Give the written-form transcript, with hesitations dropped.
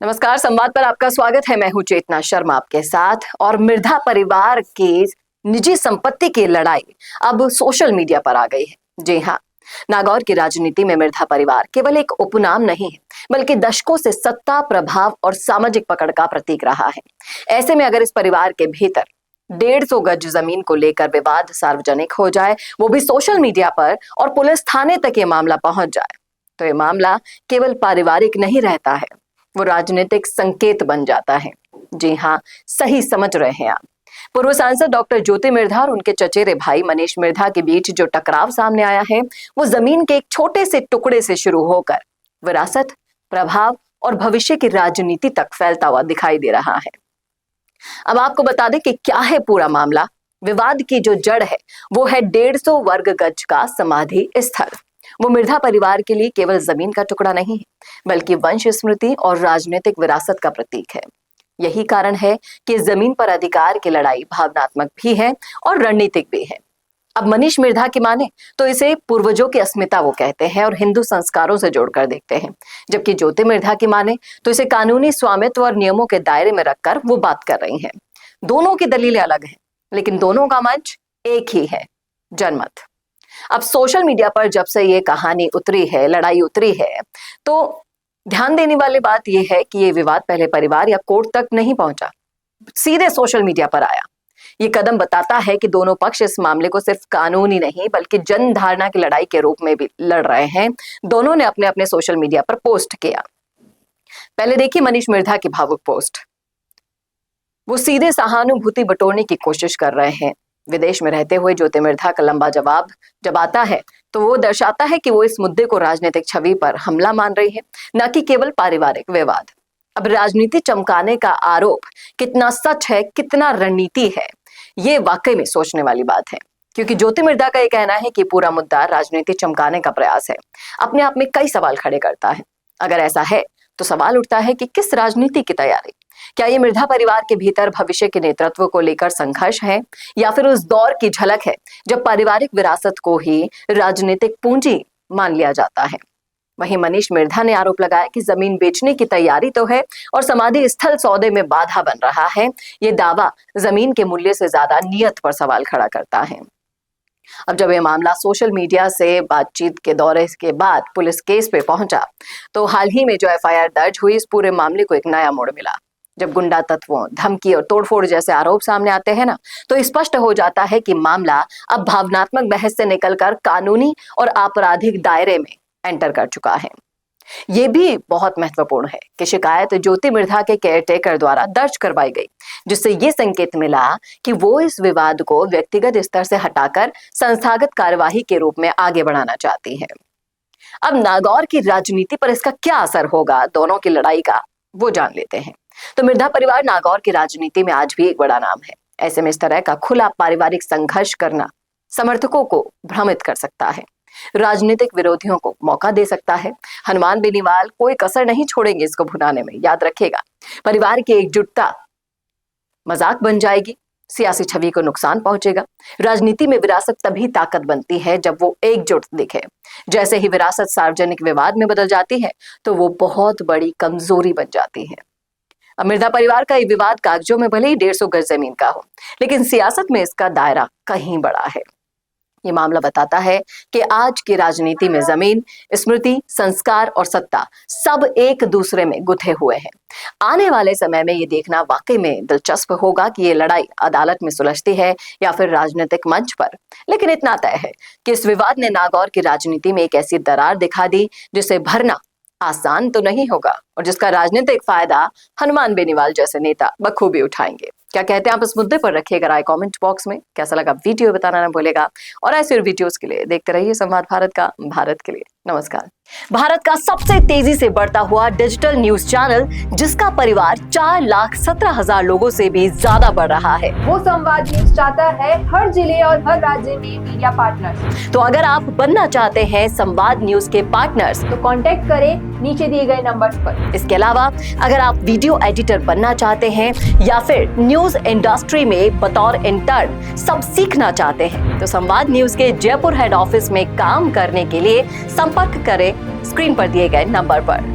नमस्कार, संवाद पर आपका स्वागत है। मैं हूं चेतना शर्मा आपके साथ। और मृधा परिवार की निजी संपत्ति की लड़ाई अब सोशल मीडिया पर आ गई है। जी हाँ, नागौर की राजनीति में मृधा परिवार केवल एक उपनाम नहीं है, बल्कि दशकों से सत्ता, प्रभाव और सामाजिक पकड़ का प्रतीक रहा है। ऐसे में अगर इस परिवार के भीतर 150 गज जमीन को लेकर विवाद सार्वजनिक हो जाए, वो भी सोशल मीडिया पर, और पुलिस थाने तक ये मामला पहुंच जाए, तो ये मामला केवल पारिवारिक नहीं रहता है, वो राजनीतिक संकेत बन जाता है। जी हाँ, सही समझ रहे हैं आप। पूर्व सांसद डॉक्टर ज्योति मिर्धा और उनके चचेरे भाई मनीष मिर्धा के बीच जो टकराव सामने आया है, वो जमीन के एक छोटे से टुकड़े से शुरू होकर विरासत, प्रभाव और भविष्य की राजनीति तक फैलता हुआ दिखाई दे रहा है। अब आपको बता दें कि क्या है पूरा मामला। विवाद की जो जड़ है वो है 150 वर्ग गज का समाधि स्थल। वो मिर्धा परिवार के लिए केवल जमीन का टुकड़ा नहीं है, बल्कि वंश स्मृति और राजनीतिक विरासत का प्रतीक है। यही कारण है कि जमीन पर अधिकार की लड़ाई भावनात्मक भी है और रणनीतिक भी है। अब मनीष मिर्धा की माने तो इसे पूर्वजों की अस्मिता वो कहते हैं और हिंदू संस्कारों से जोड़कर देखते हैं, जबकि ज्योति मिर्धा की माने तो इसे कानूनी स्वामित्व और नियमों के दायरे में रखकर वो बात कर रही हैं। दोनों की दलीलें अलग हैं, लेकिन दोनों का मंच एक ही है, जनमत। अब सोशल मीडिया पर जब से ये कहानी उतरी है, लड़ाई उतरी है, तो ध्यान देने वाली बात यह है कि ये विवाद पहले परिवार या कोर्ट तक नहीं पहुंचा, सीधे सोशल मीडिया पर आया। ये कदम बताता है कि दोनों पक्ष इस मामले को सिर्फ कानूनी नहीं, बल्कि जन धारणा की लड़ाई के रूप में भी लड़ रहे हैं। दोनों ने अपने अपने सोशल मीडिया पर पोस्ट किया। पहले देखिए मनीष मिर्धा की भावुक पोस्ट। वो सीधे सहानुभूति बटोरने की कोशिश कर रहे हैं। विदेश में रहते हुए ज्योति मिर्धा का लंबा जवाब जब आता है, तो वो दर्शाता है कि वो इस मुद्दे को राजनीतिक छवि पर हमला मान रही है, न कि केवल पारिवारिक विवाद। अब राजनीति चमकाने का आरोप कितना सच है, कितना रणनीति है, ये वाकई में सोचने वाली बात है। क्योंकि ज्योति मिर्धा का ये कहना है कि पूरा मुद्दा राजनीति चमकाने का प्रयास है, अपने आप में कई सवाल खड़े करता है। अगर ऐसा है तो सवाल उठता है कि किस राजनीति की तैयारी? क्या ये मिर्धा परिवार के भीतर भविष्य के नेतृत्व को लेकर संघर्ष है, या फिर उस दौर की झलक है जब पारिवारिक विरासत को ही राजनीतिक पूंजी मान लिया जाता है? वहीं मनीष मिर्धा ने आरोप लगाया कि जमीन बेचने की तैयारी तो है और समाधि स्थल सौदे में बाधा बन रहा है। ये दावा जमीन के मूल्य से ज्यादा नियत पर सवाल खड़ा करता है। अब जब ये मामला सोशल मीडिया से बातचीत के दौरे के बाद पुलिस केस पे पहुंचा, तो हाल ही में जो एफआईआर दर्ज हुई, इस पूरे मामले को एक नया मोड़ मिला। जब गुंडा तत्वों, धमकी और तोड़फोड़ जैसे आरोप सामने आते हैं ना, तो स्पष्ट हो जाता है कि मामला अब भावनात्मक बहस से निकलकर कानूनी और आपराधिक दायरे में एंटर कर चुका है। ये भी बहुत महत्वपूर्ण है कि शिकायत ज्योति मिर्धा के केयरटेकर द्वारा दर्ज करवाई गई, जिससे ये संकेत मिला कि वो इस विवाद को व्यक्तिगत स्तर से हटाकर संस्थागत कार्यवाही के रूप में आगे बढ़ाना चाहती है। अब नागौर की राजनीति पर इसका क्या असर होगा, दोनों की लड़ाई का, वो जान लेते हैं। तो मिर्धा परिवार नागौर की राजनीति में आज भी एक बड़ा नाम है। ऐसे में इस तरह का खुला पारिवारिक संघर्ष करना समर्थकों को भ्रमित कर सकता है, राजनीतिक विरोधियों को मौका दे सकता है। हनुमान बेनीवाल कोई कसर नहीं छोड़ेंगे इसको भुनाने में। याद रखिएगा, परिवार की एकजुटता मजाक बन जाएगी, सियासी छवि को नुकसान पहुंचेगा। राजनीति में विरासत तभी ताकत बनती है जब वो एकजुट दिखे। जैसे ही विरासत सार्वजनिक विवाद में बदल जाती है, तो वो बहुत बड़ी कमजोरी बन जाती है। अब मिर्धा परिवार का ये विवाद कागजों में भले ही 150 गज जमीन का हो, लेकिन सियासत में इसका दायरा कहीं बड़ा है। ये मामला बताता है कि आज की राजनीति में जमीन, स्मृति, संस्कार और सत्ता सब एक दूसरे में गुथे हुए हैं। आने वाले समय में ये देखना वाकई में दिलचस्प होगा कि ये लड़ाई अदालत में सुलझती है या फिर राजनीतिक मंच पर। लेकिन इतना तय है कि इस विवाद ने नागौर की राजनीति में एक ऐसी दरार दिखा दी जिसे भरना आसान तो नहीं होगा, और जिसका राजनीतिक फायदा हनुमान बेनीवाल जैसे नेता बखूबी उठाएंगे। क्या कहते हैं आप इस मुद्दे पर? रखिएगा राय कमेंट बॉक्स में। कैसा लगा वीडियो बताना ना भूलेगा, और ऐसे वीडियोस के लिए देखते रहिए संवाद भारत का, भारत के लिए। नमस्कार। भारत का सबसे तेजी से बढ़ता हुआ डिजिटल न्यूज चैनल, जिसका परिवार 4,17,000 लोगों से भी ज्यादा बढ़ रहा है, वो संवाद न्यूज चाहता है हर जिले और हर राज्य में मीडिया पार्टनर्स। तो अगर आप बनना चाहते हैं संवाद न्यूज के पार्टनर्स, तो कांटेक्ट करें नीचे दिए गए नंबर पर। इसके अलावा अगर आप वीडियो एडिटर बनना चाहते हैं या फिर न्यूज इंडस्ट्री में बतौर इंटर्न सब सीखना चाहते हैं, तो संवाद न्यूज के जयपुर हेड ऑफिस में काम करने के लिए संपर्क करें स्क्रीन पर दिए गए नंबर पर।